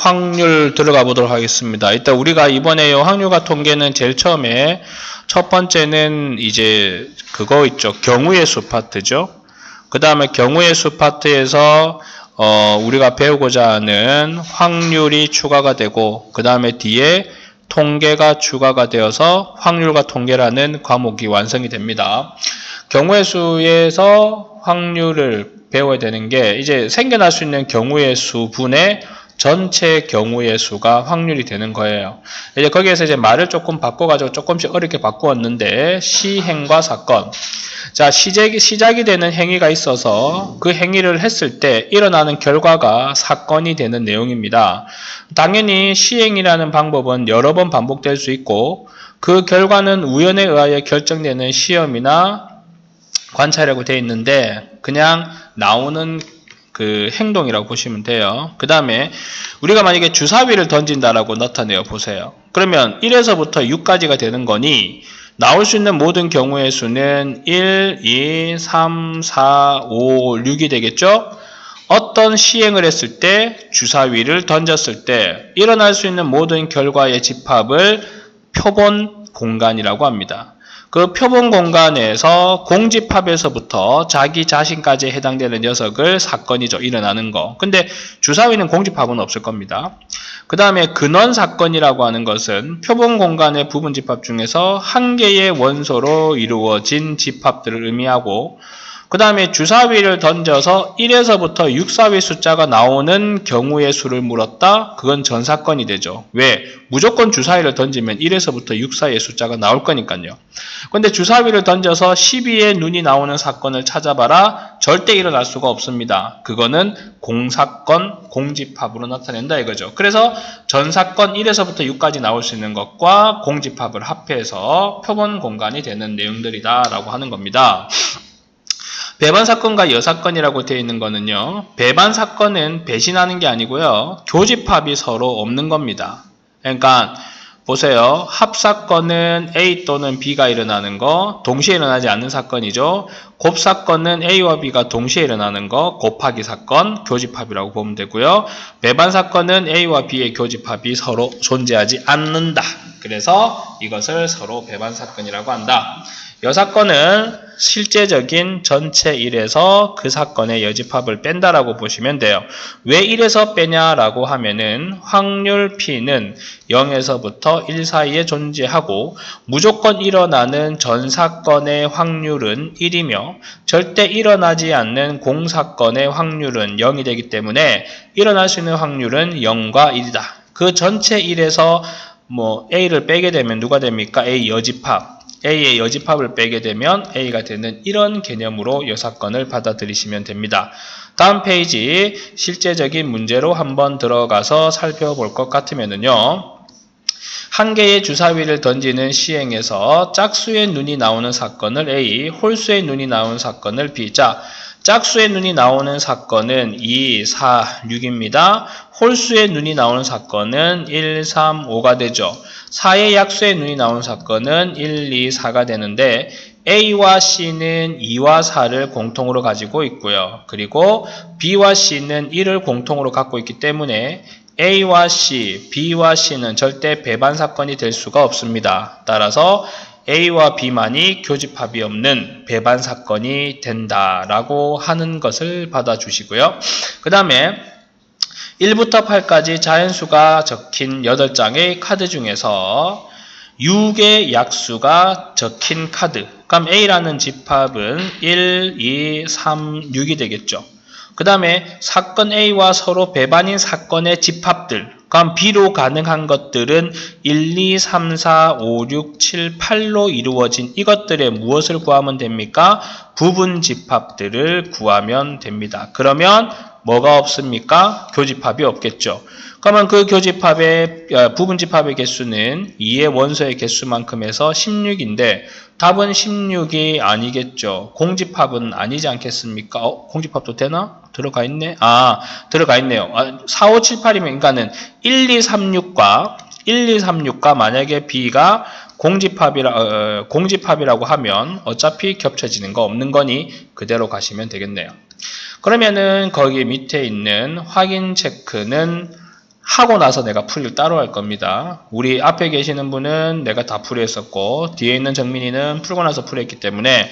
확률 들어가 보도록 하겠습니다. 일단 우리가 이번에 확률과 통계는 제일 처음에 첫 번째는 이제 그거 있죠. 경우의 수 파트죠. 그 다음에 경우의 수 파트에서 우리가 배우고자 하는 확률이 추가가 되고 그 다음에 뒤에 통계가 추가가 되어서 확률과 통계라는 과목이 완성이 됩니다. 경우의 수에서 확률을 배워야 되는 게 이제 생겨날 수 있는 경우의 수분의 전체 경우의 수가 확률이 되는 거예요. 이제 거기에서 이제 말을 조금 바꿔가지고 조금씩 어렵게 바꾸었는데 시행과 사건. 자, 시작이 되는 행위가 있어서 그 행위를 했을 때 일어나는 결과가 사건이 되는 내용입니다. 당연히 시행이라는 방법은 여러 번 반복될 수 있고 그 결과는 우연에 의하여 결정되는 시험이나 관찰이라고 되어 있는데 그냥 나오는 그 행동이라고 보시면 돼요. 그 다음에 우리가 만약에 주사위를 던진다라고 나타내어 보세요. 그러면 1에서부터 6까지가 되는 거니 나올 수 있는 모든 경우의 수는 1, 2, 3, 4, 5, 6이 되겠죠? 어떤 시행을 했을 때 주사위를 던졌을 때 일어날 수 있는 모든 결과의 집합을 표본 공간이라고 합니다. 그 표본 공간에서 공집합에서부터 자기 자신까지 해당되는 녀석을 사건이죠. 일어나는 거. 근데 주사위는 공집합은 없을 겁니다. 그 다음에 근원 사건이라고 하는 것은 표본 공간의 부분 집합 중에서 한 개의 원소로 이루어진 집합들을 의미하고 그 다음에 주사위를 던져서 1에서부터 6사위 숫자가 나오는 경우의 수를 물었다? 그건 전사건이 되죠. 왜? 무조건 주사위를 던지면 1에서부터 6사위의 숫자가 나올 거니까요. 근데 주사위를 던져서 12의 눈이 나오는 사건을 찾아봐라? 절대 일어날 수가 없습니다. 그거는 공사건, 공집합으로 나타낸다 이거죠. 그래서 전사건 1에서부터 6까지 나올 수 있는 것과 공집합을 합해서 표본 공간이 되는 내용들이다 라고 하는 겁니다. 배반사건과 여사건이라고 되어 있는 거는요. 배반사건은 배신하는 게 아니고요. 교집합이 서로 없는 겁니다. 그러니까 보세요. 합사건은 A 또는 B가 일어나는 거, 동시에 일어나지 않는 사건이죠. 곱사건은 A와 B가 동시에 일어나는 거, 곱하기 사건, 교집합이라고 보면 되고요. 배반사건은 A와 B의 교집합이 서로 존재하지 않는다. 그래서 이것을 서로 배반사건이라고 한다. 여사건은 실제적인 전체 1에서 그 사건의 여집합을 뺀다라고 보시면 돼요. 왜 1에서 빼냐라고 하면은 확률 P는 0에서부터 1 사이에 존재하고 무조건 일어나는 전 사건의 확률은 1이며 절대 일어나지 않는 공사건의 확률은 0이 되기 때문에 일어날 수 있는 확률은 0과 1이다. 그 전체 1에서 A를 빼게 되면 누가 됩니까? A 여집합. A의 여집합을 빼게 되면 A가 되는 이런 개념으로 여사건을 받아들이시면 됩니다. 다음 페이지 실제적인 문제로 한번 들어가서 살펴볼 것 같으면요. 한 개의 주사위를 던지는 시행에서 짝수의 눈이 나오는 사건을 A, 홀수의 눈이 나오는 사건을 B. 자, 짝수의 눈이 나오는 사건은 2, 4, 6입니다. 홀수의 눈이 나오는 사건은 1, 3, 5가 되죠. 4의 약수의 눈이 나오는 사건은 1, 2, 4가 되는데 A와 C는 2와 4를 공통으로 가지고 있고요. 그리고 B와 C는 1을 공통으로 갖고 있기 때문에 A와 C, B와 C는 절대 배반 사건이 될 수가 없습니다. 따라서 A와 B만이 교집합이 없는 배반 사건이 된다라고 하는 것을 받아주시고요. 그 다음에 1부터 8까지 자연수가 적힌 8장의 카드 중에서 6의 약수가 적힌 카드. 그럼 A라는 집합은 1, 2, 3, 6이 되겠죠. 그 다음에 사건 A와 서로 배반인 사건의 집합들. 그럼 B로 가능한 것들은 1, 2, 3, 4, 5, 6, 7, 8로 이루어진 이것들의 무엇을 구하면 됩니까? 부분 집합들을 구하면 됩니다. 그러면 뭐가 없습니까? 교집합이 없겠죠. 그러면 그 교집합의 부분 집합의 개수는 2의 원소의 개수만큼 해서 16인데 답은 16이 아니겠죠. 공집합은 아니지 않겠습니까? 공집합도 되나? 들어가 있네? 들어가 있네요. 4, 5, 7, 8이면 그러니까는 1, 2, 3, 6과 만약에 B가 공집합이라고 하면 어차피 겹쳐지는 거 없는 거니 그대로 가시면 되겠네요. 그러면은 거기 밑에 있는 확인 체크는 하고 나서 내가 풀이를 따로 할 겁니다. 우리 앞에 계시는 분은 내가 다 풀이했었고 뒤에 있는 정민이는 풀고 나서 풀이했기 때문에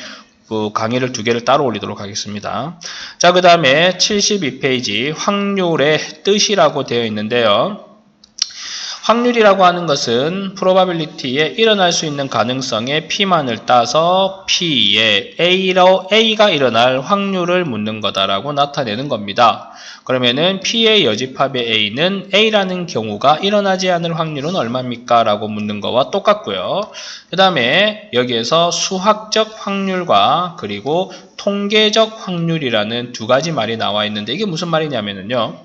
그 강의를 2개를 따로 올리도록 하겠습니다. 자, 그 다음에 72페이지 확률의 뜻이라고 되어 있는데요. 확률이라고 하는 것은 probability에 일어날 수 있는 가능성의 P만을 따서 P에 A가 일어날 확률을 묻는 거다라고 나타내는 겁니다. 그러면은 P의 여집합의 A는 A라는 경우가 일어나지 않을 확률은 얼마입니까? 라고 묻는 거와 똑같고요. 그 다음에 여기에서 수학적 확률과 그리고 통계적 확률이라는 2가지 말이 나와 있는데 이게 무슨 말이냐면요.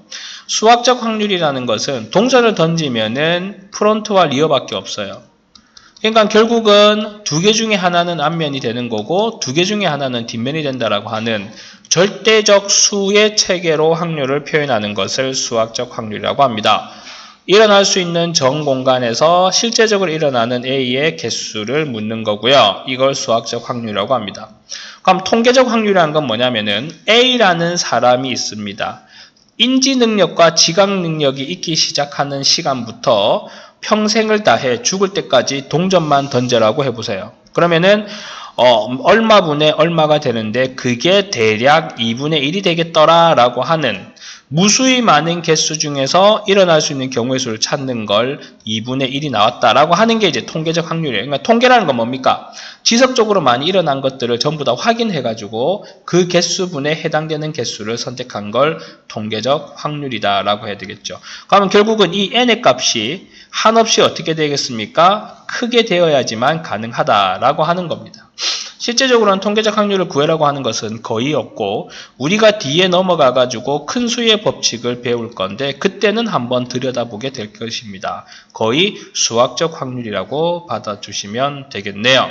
수학적 확률이라는 것은 동전을 던지면은 프론트와 리어밖에 없어요. 그러니까 결국은 2개 중에 하나는 앞면이 되는 거고 2개 중에 하나는 뒷면이 된다라고 하는 절대적 수의 체계로 확률을 표현하는 것을 수학적 확률이라고 합니다. 일어날 수 있는 정 공간에서 실제적으로 일어나는 A의 개수를 묻는 거고요. 이걸 수학적 확률이라고 합니다. 그럼 통계적 확률이라는 건 뭐냐면은 A라는 사람이 있습니다. 인지 능력과 지각 능력이 있기 시작하는 시간부터 평생을 다해 죽을 때까지 동전만 던져라고 해보세요. 그러면은 얼마분의 얼마가 되는데 그게 대략 2분의 1이 되겠더라라고 하는 무수히 많은 개수 중에서 일어날 수 있는 경우의 수를 찾는 걸 2분의 1이 나왔다라고 하는 게 이제 통계적 확률이에요. 그러니까 통계라는 건 뭡니까? 지속적으로 많이 일어난 것들을 전부 다 확인해가지고 그 개수분에 해당되는 개수를 선택한 걸 통계적 확률이다라고 해야 되겠죠. 그러면 결국은 이 n의 값이 한없이 어떻게 되겠습니까? 크게 되어야지만 가능하다라고 하는 겁니다. 실제적으로는 통계적 확률을 구해라고 하는 것은 거의 없고 우리가 뒤에 넘어가가지고 큰 수의 법칙을 배울 건데 그때는 한번 들여다보게 될 것입니다. 거의 수학적 확률이라고 받아주시면 되겠네요.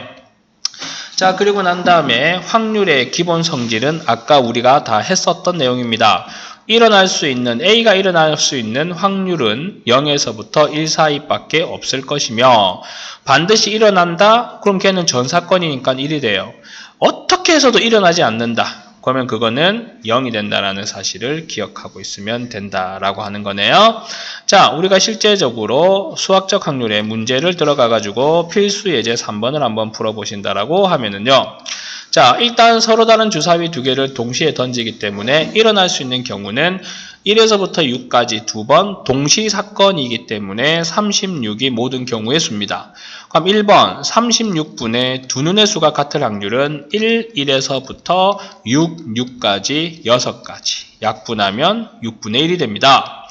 자, 그리고 난 다음에 확률의 기본 성질은 아까 우리가 다 했었던 내용입니다. 일어날 수 있는 A가 일어날 수 있는 확률은 0에서부터 1 사이밖에 없을 것이며 반드시 일어난다? 그럼 걔는 전 사건이니까 1이 돼요. 어떻게 해서도 일어나지 않는다. 그러면 그거는 0이 된다라는 사실을 기억하고 있으면 된다라고 하는 거네요. 자, 우리가 실제적으로 수학적 확률의 문제를 들어가가지고 필수 예제 3번을 한번 풀어보신다라고 하면은요. 자, 일단 서로 다른 주사위 2개를 동시에 던지기 때문에 일어날 수 있는 경우는 1에서부터 6까지 2번 동시 사건이기 때문에 36이 모든 경우의 수입니다. 그럼 1번 36분의 두 눈의 수가 같을 확률은 1에서부터 6까지 6가지 약분하면 6분의 1이 됩니다.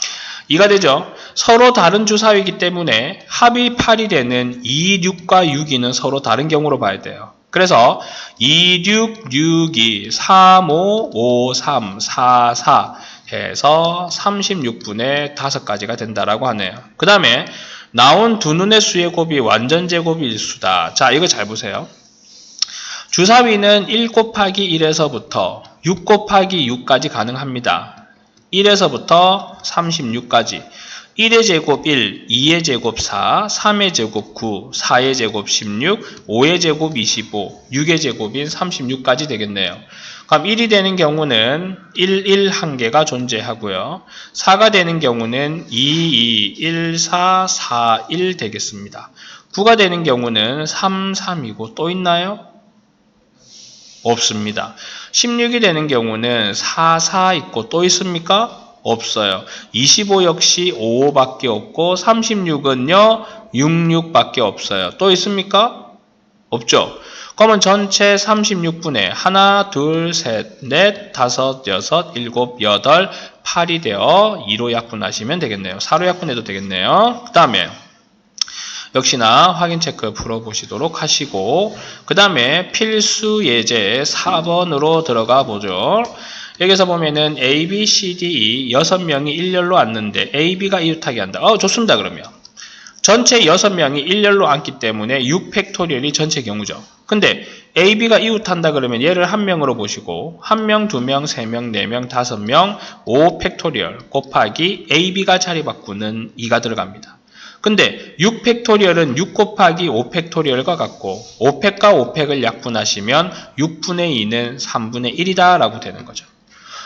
2가 되죠. 서로 다른 주사위이기 때문에 합이 8이 되는 2, 6과 6이는 서로 다른 경우로 봐야 돼요. 그래서 2, 6, 6이 3, 5, 5, 3, 4, 4 해서 36분의 5가지가 된다라고 하네요. 그 다음에 나온 두 눈의 수의 곱이 완전 제곱일 수다. 자, 이거 잘 보세요. 주사위는 1 곱하기 1에서부터 6 곱하기 6까지 가능합니다. 1에서부터 36까지. 1의 제곱 1, 2의 제곱 4, 3의 제곱 9, 4의 제곱 16, 5의 제곱 25, 6의 제곱인 36까지 되겠네요. 그럼 1이 되는 경우는 1, 1개가 존재하고요. 4가 되는 경우는 2, 2, 1, 4, 4, 1 되겠습니다. 9가 되는 경우는 3, 3이고 또 있나요? 없습니다. 16이 되는 경우는 4, 4 있고 또 있습니까? 없어요. 25 역시 5밖에 없고 36은요 66밖에 없어요. 또 있습니까? 없죠. 그러면 전체 36분의 하나, 둘, 셋, 넷, 다섯, 여섯, 일곱, 여덟, 8이 되어 2로 약분하시면 되겠네요. 4로 약분해도 되겠네요. 그 다음에 역시나 확인 체크 풀어보시도록 하시고 그 다음에 필수 예제 4번으로 들어가 보죠. 여기서 보면은 A, B, C, D, E 6명이 일렬로 앉는데 A, B가 이웃하게 한다. 좋습니다. 그러면 전체 6명이 일렬로 앉기 때문에 6팩토리얼이 전체 경우죠. 근데 A, B가 이웃한다 그러면 얘를 한 명으로 보시고 1명, 2명, 3명, 4명, 5명 5팩토리얼 곱하기 A, B가 자리 바꾸는 2가 들어갑니다. 근데 6팩토리얼은 6 곱하기 5팩토리얼과 같고 5팩과 5팩을 약분하시면 6분의 2는 3분의 1이다 라고 되는 거죠.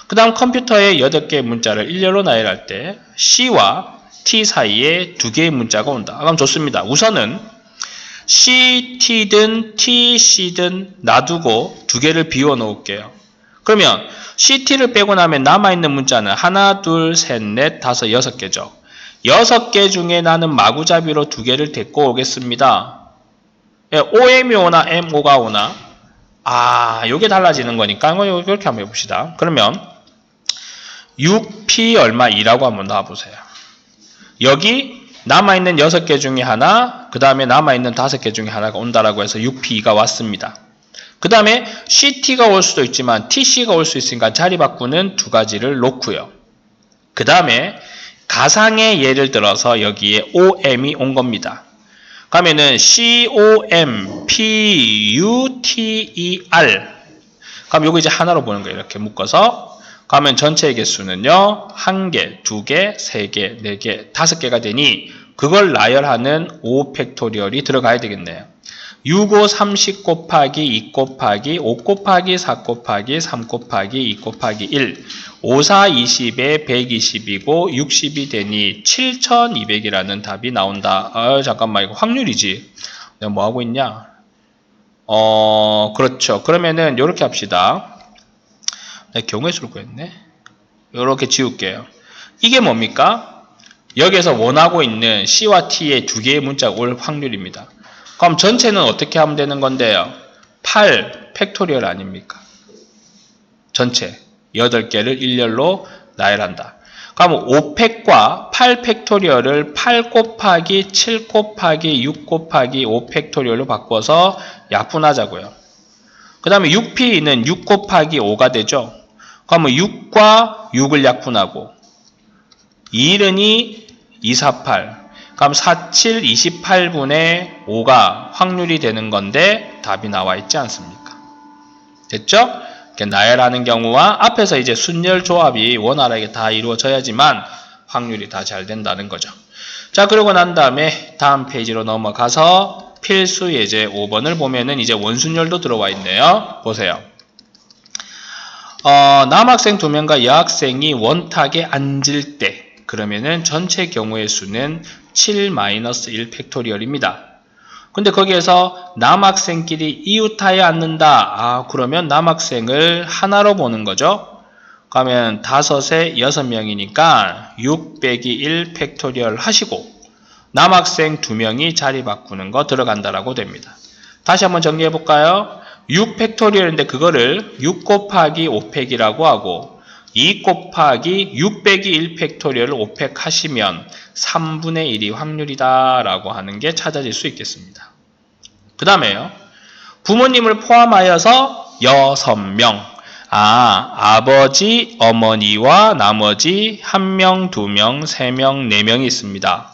그 다음 컴퓨터에 8개의 문자를 일렬로 나열할 때 C와 t 사이에 두 개의 문자가 온다. 그럼 좋습니다. 우선은 CT든 TC든 놔두고 두 개를 비워 놓을게요. 그러면 CT를 빼고 나면 남아있는 문자는 하나, 둘, 셋, 넷, 다섯, 여섯 개죠. 6개 중에 나는 마구잡이로 두 개를 데리고 오겠습니다. OM이 오나 MO가 오나? 요게 달라지는 거니까 이렇게 한번 해봅시다. 그러면 6P 얼마 2라고 한번 놔보세요. 여기 남아있는 6개 중에 하나, 그 다음에 남아있는 5개 중에 하나가 온다라고 해서 6P가 왔습니다. 그 다음에 CT가 올 수도 있지만 TC가 올 수 있으니까 자리 바꾸는 두 가지를 놓고요. 그 다음에 가상의 예를 들어서 여기에 OM이 온 겁니다. 그러면은 COMPUTER. 그럼 요거 이제 하나로 보는 거예요. 이렇게 묶어서. 그러면 전체의 개수는요. 1개, 2개, 3개, 4개, 5개가 되니 그걸 나열하는 5팩토리얼이 들어가야 되겠네요. 6, 5, 30 곱하기 2 곱하기 5 곱하기 4 곱하기 3 곱하기 2 곱하기 1 5, 4, 20에 120이고 60이 되니 7200이라는 답이 나온다. 잠깐만 이거 확률이지. 내가 뭐 하고 있냐? 그렇죠. 그러면은 이렇게 합시다. 내가 경우의 수를 구했네. 이렇게 지울게요. 이게 뭡니까? 여기에서 원하고 있는 C와 T의 두 개의 문자가 올 확률입니다. 그럼 전체는 어떻게 하면 되는 건데요? 8 팩토리얼 아닙니까? 전체 8개를 일렬로 나열한다. 그럼 5팩과 8 팩토리얼을 8 곱하기 7 곱하기 6 곱하기 5 팩토리얼로 바꿔서 약분하자고요. 그 다음에 6P는 6 곱하기 5가 되죠. 그러면 6과 6을 약분하고 2일은이 2, 4, 8 그럼 4, 7, 28분의 5가 확률이 되는 건데 답이 나와 있지 않습니까? 됐죠? 이렇게 나열하는 경우와 앞에서 이제 순열 조합이 원활하게 다 이루어져야지만 확률이 다 잘 된다는 거죠. 자, 그러고 난 다음에 다음 페이지로 넘어가서 필수 예제 5번을 보면은 이제 원순열도 들어와 있네요. 보세요. 남학생 2명과 여학생이 원탁에 앉을 때 그러면은 전체 경우의 수는 7-1 팩토리얼입니다. 근데 거기에서 남학생끼리 이웃하에 앉는다. 그러면 남학생을 하나로 보는 거죠. 그러면 5에 6명이니까 6 빼기 1 팩토리얼 하시고 남학생 2명이 자리 바꾸는 거 들어간다라고 됩니다. 다시 한번 정리해 볼까요? 6 팩토리얼인데 그거를 6 곱하기 5팩이라고 하고 2 곱하기 6 빼기 1 팩토리얼을 5팩 하시면 3분의 1이 확률이다 라고 하는 게 찾아질 수 있겠습니다. 그 다음에요. 부모님을 포함하여서 6명. 아버지, 어머니와 나머지 1명, 2명, 3명, 4명이 있습니다.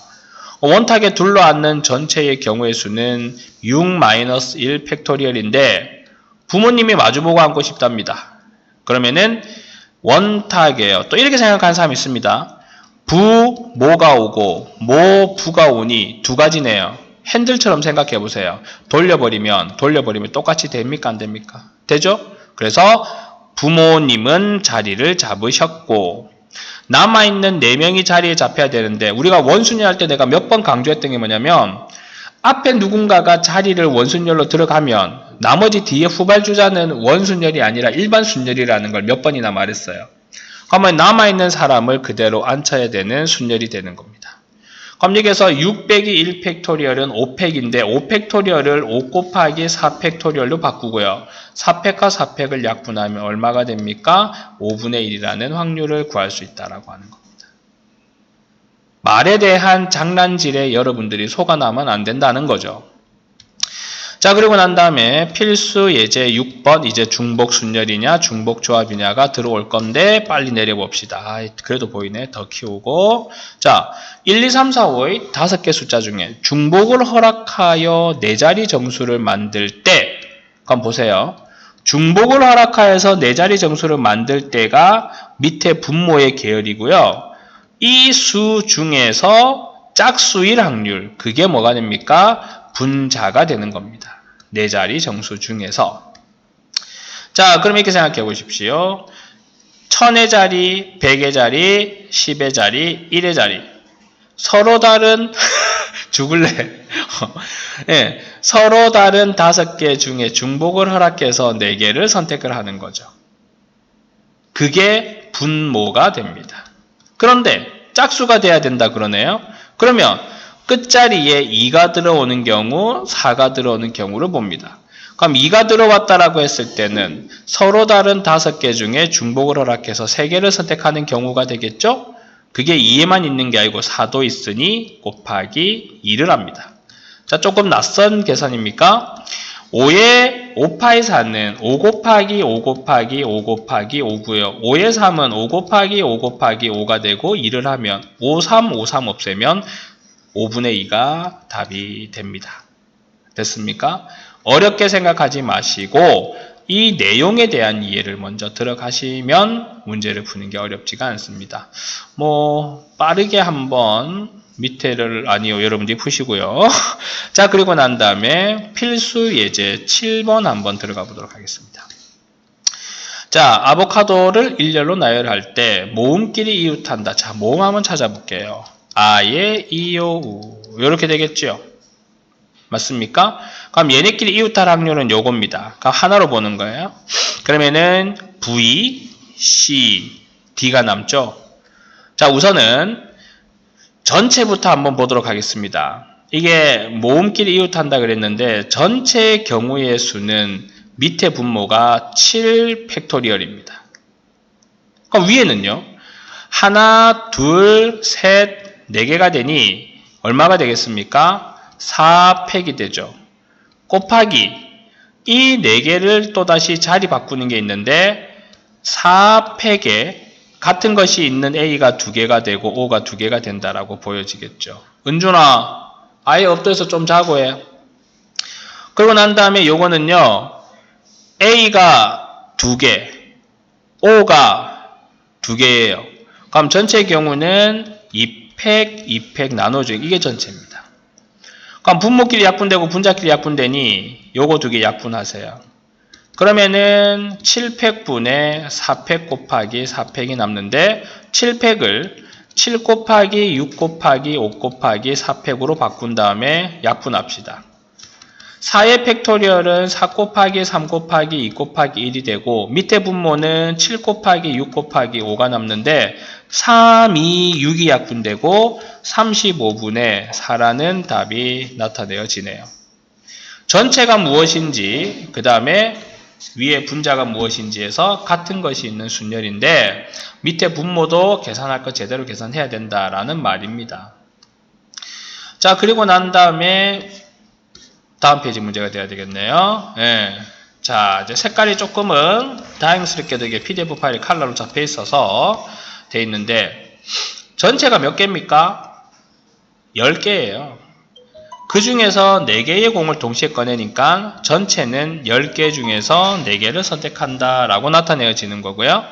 원탁에 둘러앉는 전체의 경우의 수는 6-1 팩토리얼인데 부모님이 마주보고 앉고 싶답니다. 그러면은 원탁이에요. 또 이렇게 생각하는 사람이 있습니다. 모가 오고 부가 오니 두 가지네요. 핸들처럼 생각해 보세요. 돌려버리면 똑같이 됩니까? 안 됩니까? 되죠? 그래서 부모님은 자리를 잡으셨고 남아있는 4명이 자리에 잡혀야 되는데 우리가 원순열 할 때 내가 몇 번 강조했던 게 뭐냐면 앞에 누군가가 자리를 원순열로 들어가면 나머지 뒤에 후발주자는 원순열이 아니라 일반 순열이라는 걸 몇 번이나 말했어요. 그러면 남아있는 사람을 그대로 앉혀야 되는 순열이 되는 겁니다. 그럼 여기서 6 빼기 1 팩토리얼은 5팩인데 5 팩토리얼을 5 곱하기 4 팩토리얼로 바꾸고요. 4팩과 4팩을 약분하면 얼마가 됩니까? 5분의 1이라는 확률을 구할 수 있다고 하는 겁니다. 말에 대한 장난질에 여러분들이 속아나면 안 된다는 거죠. 자, 그리고 난 다음에 필수 예제 6번 이제 중복 순열이냐 중복 조합이냐가 들어올 건데 빨리 내려봅시다. 그래도 보이네. 더 키우고. 자, 1, 2, 3, 4, 5의 5개 숫자 중에 중복을 허락하여 4자리 정수를 만들 때 그럼 보세요. 중복을 허락하여서 4자리 정수를 만들 때가 밑에 분모의 계열이고요. 이 수 중에서 짝수일 확률 그게 뭐가 됩니까? 분자가 되는 겁니다. 4자리 정수 중에서. 자, 그럼 이렇게 생각해 보십시오. 1000의 자리, 100의 자리, 10의 자리, 1의 자리. 서로 다른 죽을래. 예, 서로 다른 5개 중에 중복을 허락해서 4개를 선택을 하는 거죠. 그게 분모가 됩니다. 그런데 짝수가 돼야 된다 그러네요. 그러면 끝자리에 2가 들어오는 경우, 4가 들어오는 경우를 봅니다. 그럼 2가 들어왔다라고 했을 때는 서로 다른 5개 중에 중복을 허락해서 3개를 선택하는 경우가 되겠죠? 그게 2에만 있는 게 아니고 4도 있으니 곱하기 2를 합니다. 자, 조금 낯선 계산입니까? 5의 5파의 4는 5 곱하기 5 곱하기 5 곱하기 5고요. 5의 3은 5 곱하기 5 곱하기 5가 되고 2를 하면 5, 3, 5, 3 없애면 5분의 2가 답이 됩니다. 됐습니까? 어렵게 생각하지 마시고 이 내용에 대한 이해를 먼저 들어가시면 문제를 푸는 게 어렵지가 않습니다. 빠르게 한번 밑에를 아니요 여러분들이 푸시고요. 자, 그리고 난 다음에 필수 예제 7번 한번 들어가 보도록 하겠습니다. 자, 아보카도를 일렬로 나열할 때 모음끼리 이웃한다. 자, 모음 한번 찾아볼게요. 아예 이요 우 이렇게 되겠죠. 맞습니까? 그럼 얘네끼리 이웃할 확률은 요겁니다. 그럼 하나로 보는 거예요. 그러면은 V, C, D가 남죠. 자, 우선은 전체부터 한번 보도록 하겠습니다. 이게 모음끼리 이웃한다 그랬는데 전체의 경우의 수는 밑에 분모가 7 팩토리얼입니다. 그럼 위에는요. 하나, 둘, 셋, 4개가 되니 얼마가 되겠습니까? 4팩이 되죠. 곱하기 이 4개를 또다시 자리 바꾸는 게 있는데 4팩에 같은 것이 있는 A가 2개가 되고 O가 2개가 된다라고 보여지겠죠. 은준아, 아예 엎드려서 좀 자고 해. 그러고 난 다음에 요거는요. A가 2개, O가 2개예요. 그럼 전체 경우는 2팩, 2팩 나눠줘. 이게 전체입니다. 그럼 분모끼리 약분되고 분자끼리 약분되니 요거 2개 약분하세요. 그러면은 7팩분에 4팩 곱하기 4팩이 남는데 7팩을 7 곱하기 6 곱하기 5 곱하기 4팩으로 바꾼 다음에 약분합시다. 4의 팩토리얼은 4 곱하기 3 곱하기 2 곱하기 1이 되고 밑에 분모는 7 곱하기 6 곱하기 5가 남는데 3, 2, 6이 약분되고 35분의 4라는 답이 나타내어지네요. 전체가 무엇인지 그 다음에 위에 분자가 무엇인지 해서 같은 것이 있는 순열인데 밑에 분모도 계산할 것 제대로 계산해야 된다라는 말입니다. 자, 그리고 난 다음에 다음 페이지 문제가 돼야 되겠네요. 예. 자, 이제 색깔이 조금은 다행스럽게도 이게 PDF 파일이 컬러로 잡혀 있어서 돼 있는데 전체가 몇 개입니까? 10개예요. 그 중에서 4개의 공을 동시에 꺼내니까 전체는 10개 중에서 4개를 선택한다 라고 나타내어지는 거고요.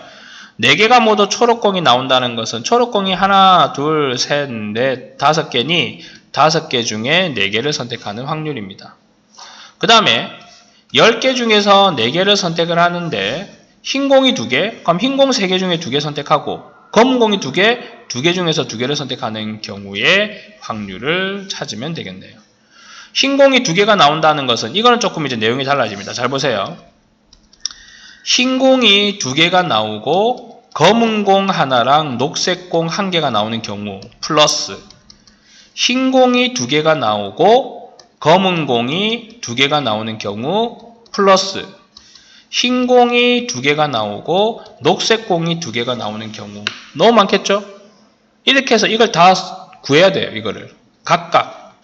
4개가 모두 초록공이 나온다는 것은 초록공이 하나, 둘, 셋, 넷, 5개니 5개 중에 4개를 선택하는 확률입니다. 그 다음에 10개 중에서 4개를 선택을 하는데 흰 공이 2개, 그럼 흰 공 3개 중에 2개 선택하고 검은 공이 2개, 2개 중에서 2개를 선택하는 경우의 확률을 찾으면 되겠네요. 흰 공이 2개가 나온다는 것은 이거는 조금 이제 내용이 달라집니다. 잘 보세요. 흰 공이 2개가 나오고 검은 공 하나랑 녹색 공 1개가 나오는 경우 플러스 흰 공이 2개가 나오고 검은 공이 2개가 나오는 경우 플러스 흰 공이 2개가 나오고 녹색 공이 2개가 나오는 경우 너무 많겠죠? 이렇게 해서 이걸 다 구해야 돼요. 이거를 각각.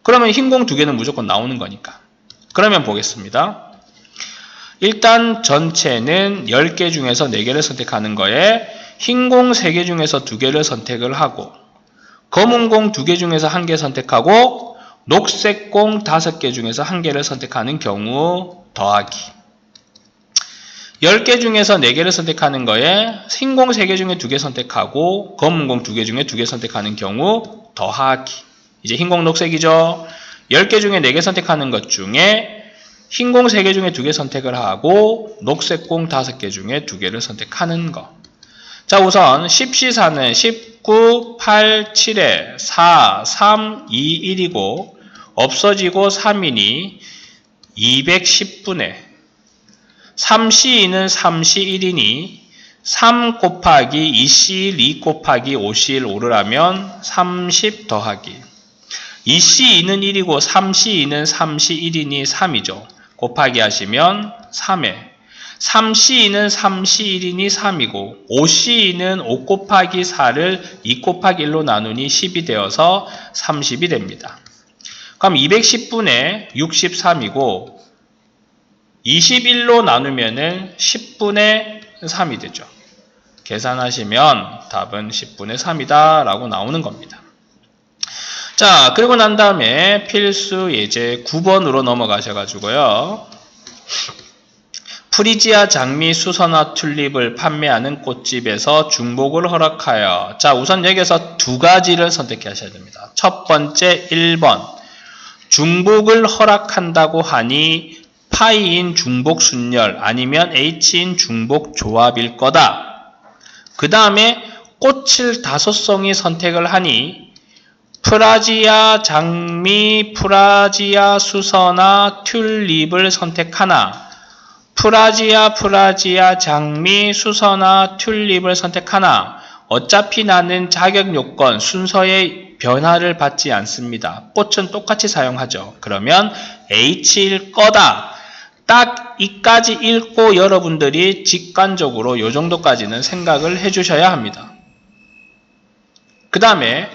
그러면 흰 공 2개는 무조건 나오는 거니까. 그러면 보겠습니다. 일단 전체는 10개 중에서 4개를 선택하는 거에 흰 공 3개 중에서 2개를 선택을 하고 검은 공 2개 중에서 1개 선택하고 녹색 공 5개 중에서 1개를 선택하는 경우 더하기 10개 중에서 4개를 선택하는 거에 흰 공 3개 중에 2개 선택하고 검은 공 2개 중에 2개 선택하는 경우 더하기 이제 흰 공 녹색이죠. 10개 중에 4개 선택하는 것 중에 흰 공 3개 중에 2개 선택을 하고 녹색 공 5개 중에 2개를 선택하는 거. 자, 우선 10시사는 19, 8, 7에 4, 3, 2, 1이고 없어지고 3이니 210분의 3C2는 3C1이니 3 곱하기 2C1, 2 곱하기 5C1, 5를 하면 30 더하기 2C2는 1이고 3C2는 3C1이니 3이죠. 곱하기 하시면 3에 3C2는 3C1이니 3이고 5C2는 5 곱하기 4를 2 곱하기 1로 나누니 10이 되어서 30이 됩니다. 그럼 210분의 63이고 21로 나누면 10분의 3이 되죠. 계산하시면 답은 10분의 3이다 라고 나오는 겁니다. 자, 그리고 난 다음에 필수 예제 9번으로 넘어가셔가지고요. 프리지아 장미, 수선화, 튤립을 판매하는 꽃집에서 중복을 허락하여. 자, 우선 여기서 두 가지를 선택하셔야 됩니다. 첫 번째 1번. 중복을 허락한다고 하니 파이인 중복 순열 아니면 H인 중복 조합일 거다. 그 다음에 꽃을 5송이 선택을 하니 프라지아 장미, 프라지아 수선화, 튤립을 선택하나 프라지아 장미, 수선화, 튤립을 선택하나 어차피 나는 자격 요건 순서의 변화를 받지 않습니다. 꽃은 똑같이 사용하죠. 그러면 H일 거다. 딱 이까지 읽고 여러분들이 직관적으로 이 정도까지는 생각을 해주셔야 합니다. 그 다음에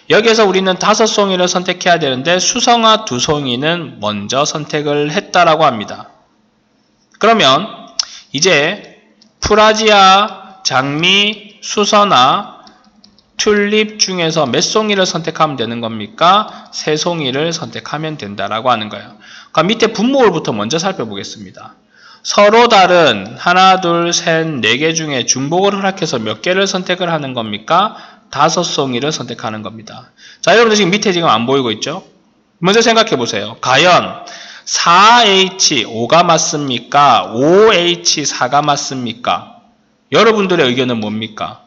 여기에서 우리는 5송이를 선택해야 되는데 수성화 2송이는 먼저 선택을 했다라고 합니다. 그러면 이제 프라지아, 장미, 수선화, 튤립 중에서 몇 송이를 선택하면 되는 겁니까? 3송이를 선택하면 된다라고 하는 거예요. 그럼 밑에 분모를부터 먼저 살펴보겠습니다. 서로 다른 하나, 둘, 셋, 4개 중에 중복을 허락해서 몇 개를 선택을 하는 겁니까? 5송이를 선택하는 겁니다. 자, 여러분들 지금 밑에 지금 안 보이고 있죠? 먼저 생각해 보세요. 과연 4H, 5가 맞습니까? 5H, 4가 맞습니까? 여러분들의 의견은 뭡니까?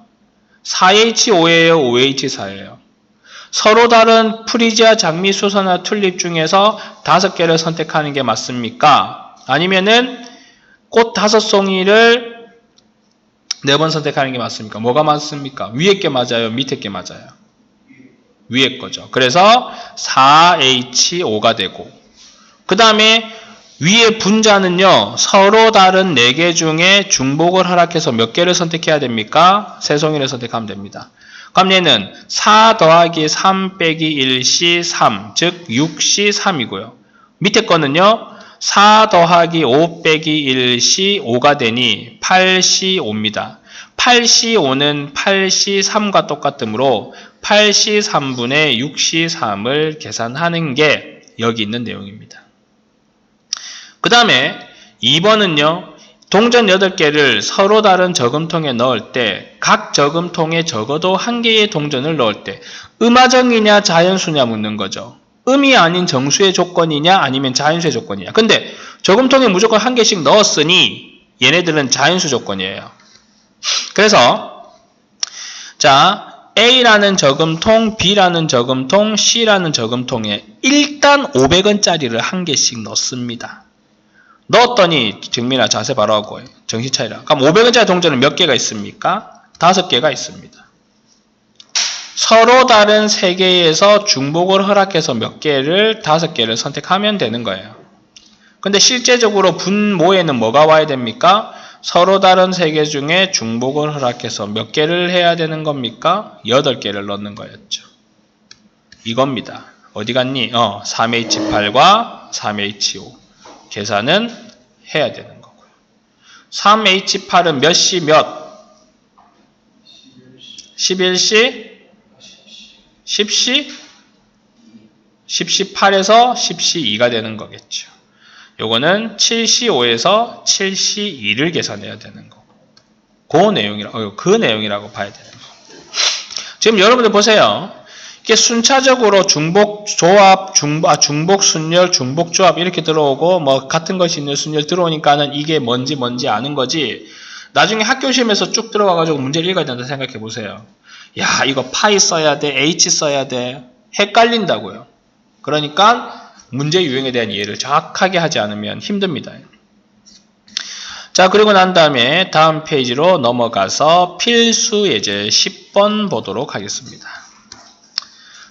4H, 5예요? 5H, 4예요? 서로 다른 프리지아, 장미, 수선화, 튤립 중에서 5개를 선택하는 게 맞습니까? 아니면은 꽃 5송이를 4번 선택하는 게 맞습니까? 뭐가 맞습니까? 위에 게 맞아요? 밑에 게 맞아요? 위에 거죠. 그래서 4H5가 되고 그 다음에 위에 분자는요. 서로 다른 4개 중에 중복을 허락해서 몇 개를 선택해야 됩니까? 3송이를 선택하면 됩니다. 그럼 얘는 4 더하기 3 빼기 1C 3, 즉 6C 3이고요. 밑에 거는요. 4 더하기 5 빼기 1C 5가 되니 8C 5입니다. 8C 5는 8C 3과 똑같으므로 8C 3분의 6C 3을 계산하는 게 여기 있는 내용입니다. 그 다음에 2번은요. 동전 8개를 서로 다른 저금통에 넣을 때 각 저금통에 적어도 1개의 동전을 넣을 때 음화정이냐 자연수냐 묻는 거죠. 음이 아닌 정수의 조건이냐 아니면 자연수의 조건이냐. 근데 저금통에 무조건 1개씩 넣었으니 얘네들은 자연수 조건이에요. 그래서 자 A라는 저금통, B라는 저금통, C라는 저금통에 일단 500원짜리를 1개씩 넣습니다. 넣었더니 정민아 자세 바로 하고 정신 차리라. 그럼 500원짜리 동전은 몇 개가 있습니까? 5개가 있습니다. 서로 다른 3개에서 중복을 허락해서 몇 개를 5개를 선택하면 되는 거예요. 근데 실제적으로 분모에는 뭐가 와야 됩니까? 서로 다른 3개 중에 중복을 허락해서 몇 개를 해야 되는 겁니까? 8개를 넣는 거였죠. 이겁니다. 어디 갔니? 3H8과 3H5 계산은 해야 되는 거고요. 3H8은 몇 시 몇? 11시? 10시? 10시 8에서 10시 2가 되는 거겠죠. 요거는 7시 5에서 7시 2를 계산해야 되는 거고. 그 내용이라고 봐야 되는 거고. 지금 여러분들 보세요. 이게 순차적으로 중복 조합, 중복 순열, 중복 조합 이렇게 들어오고 뭐 같은 것이 있는 순열 들어오니까는 이게 뭔지 아는 거지. 나중에 학교 시험에서 쭉 들어가가지고 문제를 읽어야 된다 생각해 보세요. 야, 이거 파이 써야 돼, h 써야 돼. 헷갈린다고요. 그러니까 문제 유형에 대한 이해를 정확하게 하지 않으면 힘듭니다. 자, 그리고 난 다음에 다음 페이지로 넘어가서 필수 예제 10번 보도록 하겠습니다.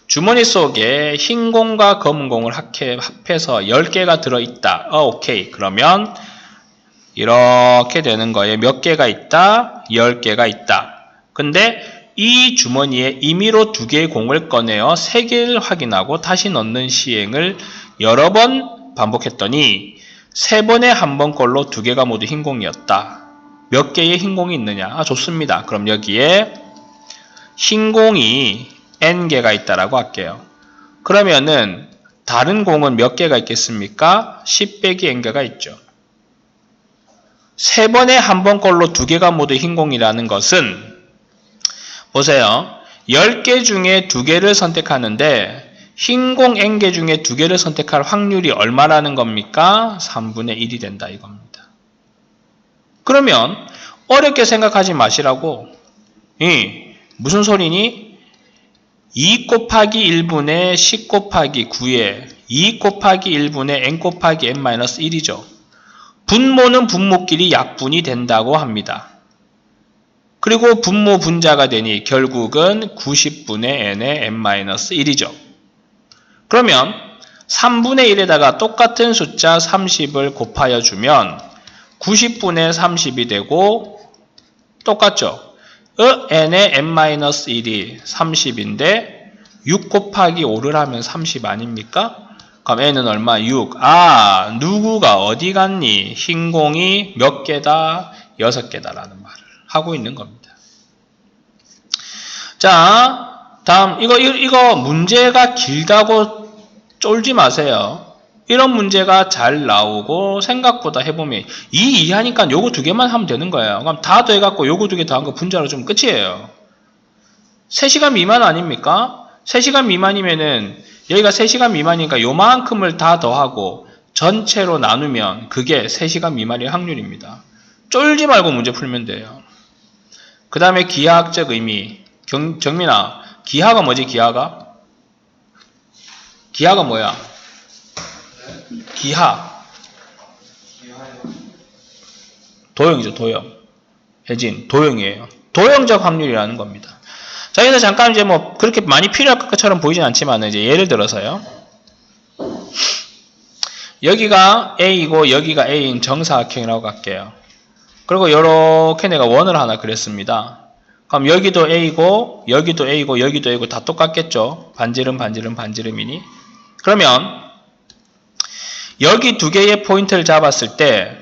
주머니 속에 흰 공과 검은 공을 합해서 10개가 들어있다. 오케이. 그러면 이렇게 되는 거에 몇 개가 있다? 10개가 있다. 근데 이 주머니에 임의로 2개의 공을 꺼내어 3개를 확인하고 다시 넣는 시행을 여러 번 반복했더니 3번에 한 번 꼴로 2개가 모두 흰 공이었다. 몇 개의 흰 공이 있느냐? 좋습니다. 그럼 여기에 흰 공이 n개가 있다라고 할게요. 그러면은 다른 공은 몇 개가 있겠습니까? 10 빼기 n개가 있죠. 3번에 한 번 꼴로 2개가 모두 흰 공이라는 것은 보세요. 10개 중에 2개를 선택하는데 흰 공 n개 중에 2개를 선택할 확률이 얼마라는 겁니까? 3분의 1이 된다 이겁니다. 그러면 어렵게 생각하지 마시라고. 무슨 소리니? 2 곱하기 1분의 10 곱하기 9에 2 곱하기 1분의 n 곱하기 n-1이죠. 분모는 분모끼리 약분이 된다고 합니다. 그리고 분모 분자가 되니 결국은 90분의 n의 n-1이죠. 그러면 3분의 1에다가 똑같은 숫자 30을 곱하여 주면 90분의 30이 되고 똑같죠. n의 n-1이 30인데 6 곱하기 5를 하면 30 아닙니까? 그럼 n은 얼마? 6. 누구가 어디 갔니? 흰 공이 몇 개다? 6개다라는 말을 하고 있는 겁니다. 자, 다음 이거 문제가 길다고 쫄지 마세요. 이런 문제가 잘 나오고 생각보다 해보면 이해하니까 요거 2개만 하면 되는 거예요. 그럼 다 더해갖고 요거 2개 더한 거 분자로 주면 끝이에요. 3시간 미만 아닙니까? 3시간 미만이면은 여기가 3시간 미만이니까 요만큼을 다 더하고 전체로 나누면 그게 3시간 미만일 확률입니다. 쫄지 말고 문제 풀면 돼요. 그 다음에 기하학적 의미. 정민아, 기하가 뭐지? 기하가 뭐야? 기하. 도형이죠, 도형. 혜진, 도형이에요. 도형적 확률이라는 겁니다. 자, 여기서 잠깐 이제 뭐 그렇게 많이 필요할 것처럼 보이진 않지만 이제 예를 들어서요. 여기가 A이고 여기가 A인 정사각형이라고 할게요. 그리고 이렇게 내가 원을 하나 그렸습니다. 그럼 여기도 A고 여기도 A고 여기도 A고 다 똑같겠죠. 반지름이니. 그러면 여기 2개의 포인트를 잡았을 때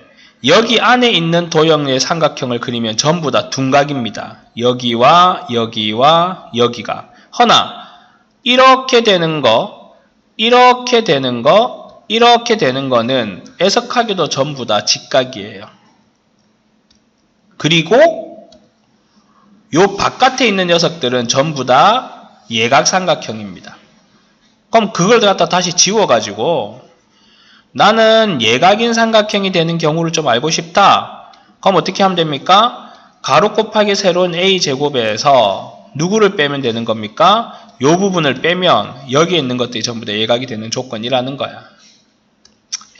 여기 안에 있는 도형의 삼각형을 그리면 전부 다 둔각입니다. 여기와 여기와 여기가. 허나 이렇게 되는 거, 이렇게 되는 거, 이렇게 되는 거는 애석하게도 전부 다 직각이에요. 그리고 요 바깥에 있는 녀석들은 전부 다 예각삼각형입니다. 그럼 그걸 갖다 다시 지워가지고 나는 예각인 삼각형이 되는 경우를 좀 알고 싶다. 그럼 어떻게 하면 됩니까? 가로 곱하기 세로는 a제곱에서 누구를 빼면 되는 겁니까? 요 부분을 빼면 여기에 있는 것들이 전부 다 예각이 되는 조건이라는 거야.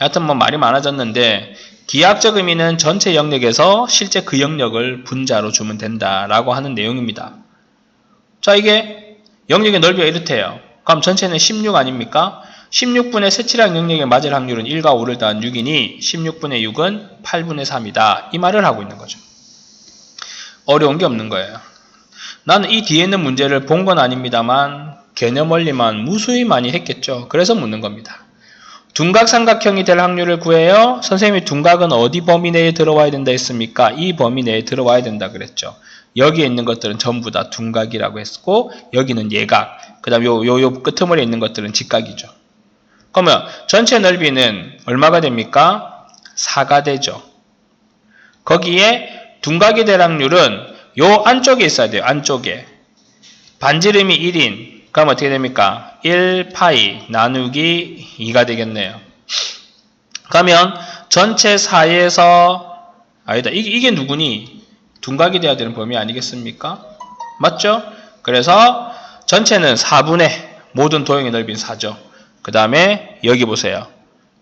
여하튼 뭐 말이 많아졌는데 기하학적 의미는 전체 영역에서 실제 그 영역을 분자로 주면 된다라고 하는 내용입니다. 자, 이게 영역의 넓이가 이렇대요. 그럼 전체는 16 아닙니까? 16분의 세치량 영역에 맞을 확률은 1과 5를 더한 6이니 16분의 6은 8분의 3이다. 이 말을 하고 있는 거죠. 어려운 게 없는 거예요. 나는 이 뒤에 있는 문제를 본 건 아닙니다만 개념 원리만 무수히 많이 했겠죠. 그래서 묻는 겁니다. 둔각 삼각형이 될 확률을 구해요. 선생님이 둔각은 어디 범위 내에 들어와야 된다 했습니까? 이 범위 내에 들어와야 된다 그랬죠. 여기에 있는 것들은 전부 다 둔각이라고 했고 여기는 예각, 그 다음 요 끄트머리에 있는 것들은 직각이죠. 그러면 전체 넓이는 얼마가 됩니까? 4가 되죠. 거기에 둔각이 될 확률은 요 안쪽에 있어야 돼요. 안쪽에. 반지름이 1인. 그럼 어떻게 됩니까? 1파이 나누기 2가 되겠네요. 그러면 전체 4에서 아니다. 이게 누구니? 둔각이 돼야 되는 범위 아니겠습니까? 맞죠? 그래서 전체는 4분의 모든 도형의 넓이는 4죠. 그 다음에 여기 보세요.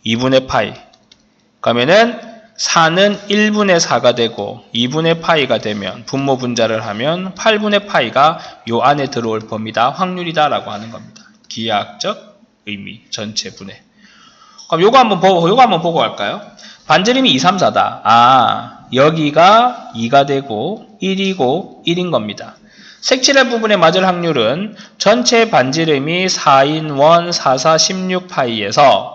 2분의 파이. 그러면은 4는 1분의 4가 되고 2분의 파이가 되면 분모 분자를 하면 8분의 파이가 요 안에 들어올 범위다. 확률이다 라고 하는 겁니다. 기하학적 의미 전체 분해. 그럼 요거 한번 보고 갈까요? 반지름이 2, 3, 4다. 여기가 2가 되고 1이고 1인 겁니다. 색칠할 부분에 맞을 확률은 전체 반지름이 4인 원 4, 4, 16파이에서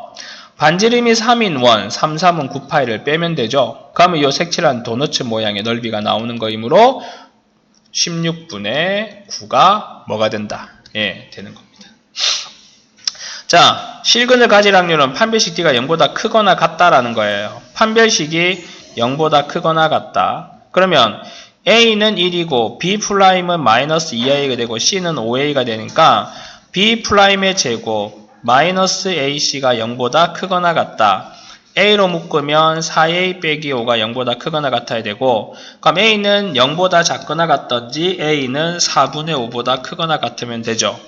반지름이 3인 원 3, 3은 9파이를 빼면 되죠. 그러면 이 색칠한 도너츠 모양의 넓이가 나오는 거이므로 16분의 9가 뭐가 된다? 예, 되는 겁니다. 자, 실근을 가질 확률은 판별식 D가 0보다 크거나 같다라는 거예요. 판별식이 0보다 크거나 같다. 그러면 A는 1이고 B'은 마이너스 2A가 되고 C는 5A가 되니까 B'의 제곱 마이너스 AC가 0보다 크거나 같다. A로 묶으면 4A 빼기 5가 0보다 크거나 같아야 되고 그럼 A는 0보다 작거나 같던지 A는 4분의 5보다 크거나 같으면 되죠.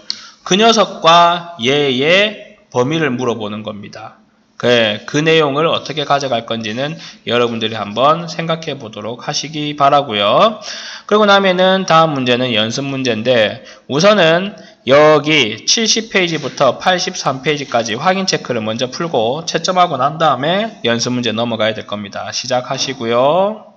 그 녀석과 얘의 범위를 물어보는 겁니다. 그 내용을 어떻게 가져갈 건지는 여러분들이 한번 생각해 보도록 하시기 바라고요. 그리고 나면은 다음 문제는 연습 문제인데 우선은 여기 70페이지부터 83페이지까지 확인 체크를 먼저 풀고 채점하고 난 다음에 연습 문제 넘어가야 될 겁니다. 시작하시고요.